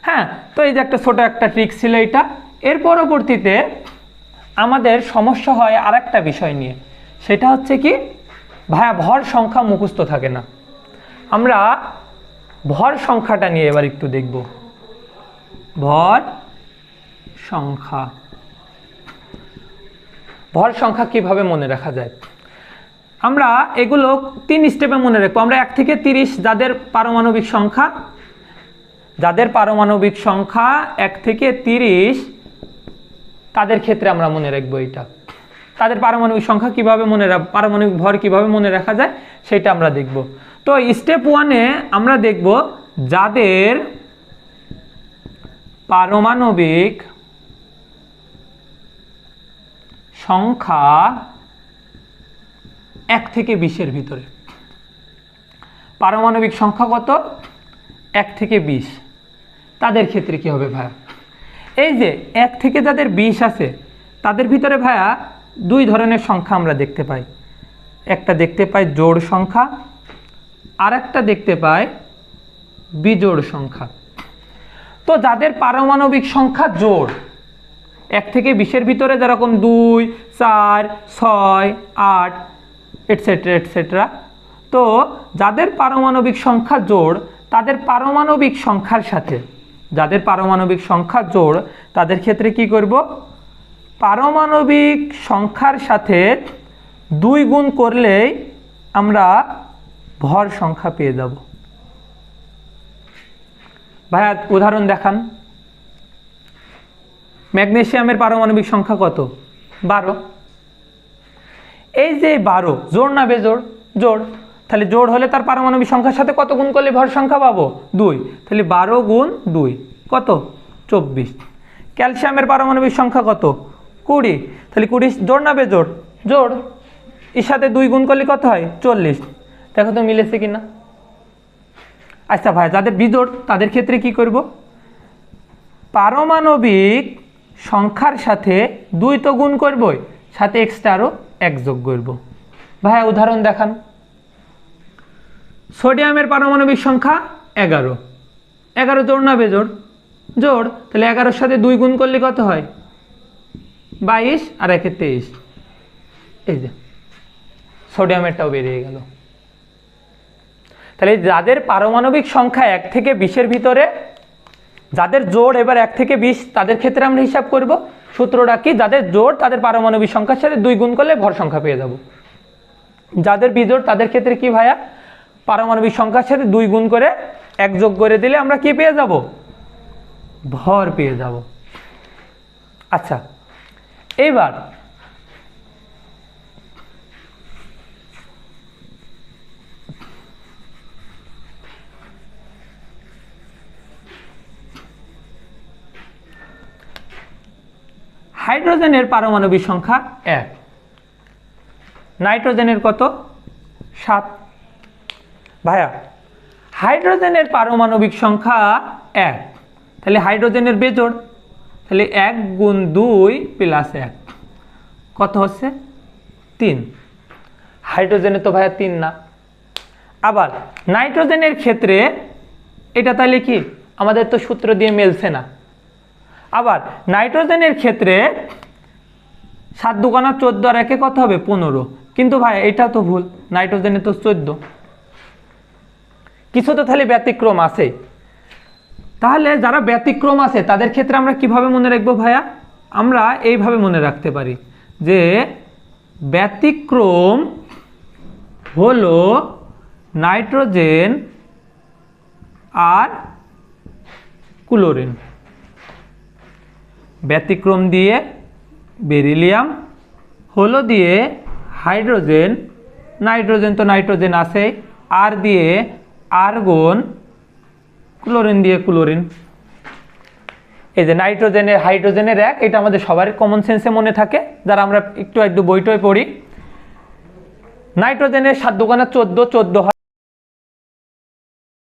হ্যাঁ, তো এই যে একটা ছোট একটা ট্রিক ছিল এটা। এর পরবর্তীতে আমাদের সমস্যা হয় আর একটা বিষয় নিয়ে, সেটা হচ্ছে কি ভাইয়া ভর সংখ্যা মুখস্থ থাকে না। আমরা ভর সংখ্যাটা নিয়ে এবার একটু দেখব। ভর সংখ্যা, ভর সংখ্যা কিভাবে মনে রাখা যায়? আমরা এগুলো 3 স্টেপে মনে রাখবো। আমরা 1 থেকে 30 যাদের পারমাণবিক সংখ্যা 1 থেকে 30 তাদের ক্ষেত্রে আমরা মনে রাখবো এটা। তাদের পারমাণবিক সংখ্যা কিভাবে পারমাণবিক ভর কিভাবে মনে রাখা যায় সেটা আমরা দেখব। তো স্টেপ 1-এ আমরা দেখব যাদের পারমাণবিক সংখ্যা 1 থেকে 20-এর ভিতরে। পারমাণবিক সংখ্যা কত? 1 থেকে 20। তাদের ক্ষেত্রে কি হবে ভাইয়া? এই যে 1 থেকে যাদের 20 আছে তাদের ভিতরে ভাইয়া 2 ধরনের সংখ্যা আমরা দেখতে পাই। একটা দেখতে পাই জোড় সংখ্যা, আর একটা দেখতে পাই বিজোড় সংখ্যা। তো যাদের পারমাণবিক সংখ্যা জোড় 1 থেকে 20-এর ভিতরে, যেরকম 2, 4, 6, 8 এটসেট্রা এটসেট্রা, তো যাদের পারমাণবিক সংখ্যা জোড় তাদের পারমাণবিক সংখ্যার সাথে, যাদের পারমাণবিক সংখ্যা জোড় তাদের ক্ষেত্রে কি করব? পারমাণবিক সংখ্যার সাথে 2 গুণ করলেই আমরা ভর সংখ্যা পেয়ে যাব। ভাইয়া উদাহরণ দেখান। ম্যাগনেসিয়ামের পারমাণবিক সংখ্যা কত? 12। এই যে 12 জোড় না বেজোড়? জোড়। তাহলে জোড় হলে তার পারমাণবিক সংখ্যার সাথে কত গুণ করলে ভর সংখ্যা পাবো? 2। তাহলে 12 গুণ 2 কত? 24। ক্যালসিয়ামের পারমাণবিক সংখ্যা কত? 20। তাহলে 20 জোড় না বেজোড়? জোড়। এর সাথে 2 গুণ করলে কত হয়? 40। দেখো তো মিলেছে কিনা। আচ্ছা ভাই, যাদের বিজোড় তাদের ক্ষেত্রে কি করব? পারমাণবিক সংখ্যার সাথে 2 তো গুণ করবই, সাথে এক্সট্রা আরও 1 যোগ করব। ভাইয়া উদাহরণ দেখান। সোডিয়ামের পারমাণবিক সংখ্যা 11। 11 জোড় না বেজোড়? জোড়। তাহলে 11-এর সাথে 2 গুণ করলে কত হয়? 22 আর 1-এ 23। এই যে সোডিয়ামেরটাও বেরিয়ে গেল। তাহলে যাদের পারমাণবিক সংখ্যা 1 থেকে 20-এর ভিতরে, যাদের জোড় এবার 1 থেকে 20 তাদের ক্ষেত্রে আমরা হিসাব করব। সূত্রটা কি? যাদের জোড় তাদের পারমাণবিক সংখ্যার সাথে 2 গুণ করলে ভর সংখ্যা পেয়ে যাব। যাদের বিজোড় তাদের ক্ষেত্রে কি ভাইয়া? পারমাণবিক সংখ্যার সাথে 2 গুণ করে 1 যোগ করে দিলে আমরা কি পেয়ে যাব? ভর পেয়ে যাব। আচ্ছা, এবার হাইড্রোজেনের পারমাণবিক সংখ্যা 1, নাইট্রোজেনের কত? 7। ভাইয়া হাইড্রোজেনের পারমাণবিক সংখ্যা 1, তাহলে হাইড্রোজেনের বেজোড়, তাহলে 1 গুণ 2 প্লাস 1 কত হচ্ছে? 3। হাইড্রোজেনের তো ভাইয়া 3 না। আবার নাইট্রোজেনের ক্ষেত্রে এটা তাহলে কি আমাদের তো সূত্র দিয়ে মেলছে না। আবার নাইট্রোজেনের ক্ষেত্রে 7 দুগুণা 14 আর 1-এ কত হবে? 15। কিন্তু ভাই এটা তো ভুল, নাইট্রোজেনে তো 14। কিছু তো তাহলে ব্যতিক্রম আছে। তাহলে যারা ব্যতিক্রম আছে তাদের ক্ষেত্রে আমরা কিভাবে মনে রাখবো ভাইয়া? আমরা এইভাবে মনে রাখতে পারি যে ব্যতিক্রম হলো নাইট্রোজেন আর ক্লোরিন। ব্যতিক্রম দিয়ে বেরিলিয়াম, হলো দিয়ে হাইড্রোজেন, নাইট্রোজেন তো নাইট্রোজেন আছে, আর দিয়ে আর্গন, ক্লোরিন দিয়ে ক্লোরিন। এই যে নাইট্রোজেনের হাইড্রোজেনের 1, এটা আমাদের সবার কমন সেন্সে মনে থাকে যারা আমরা একটু বইটই পড়ি। নাইট্রোজেনের 7 দুগুণা 14 হয়।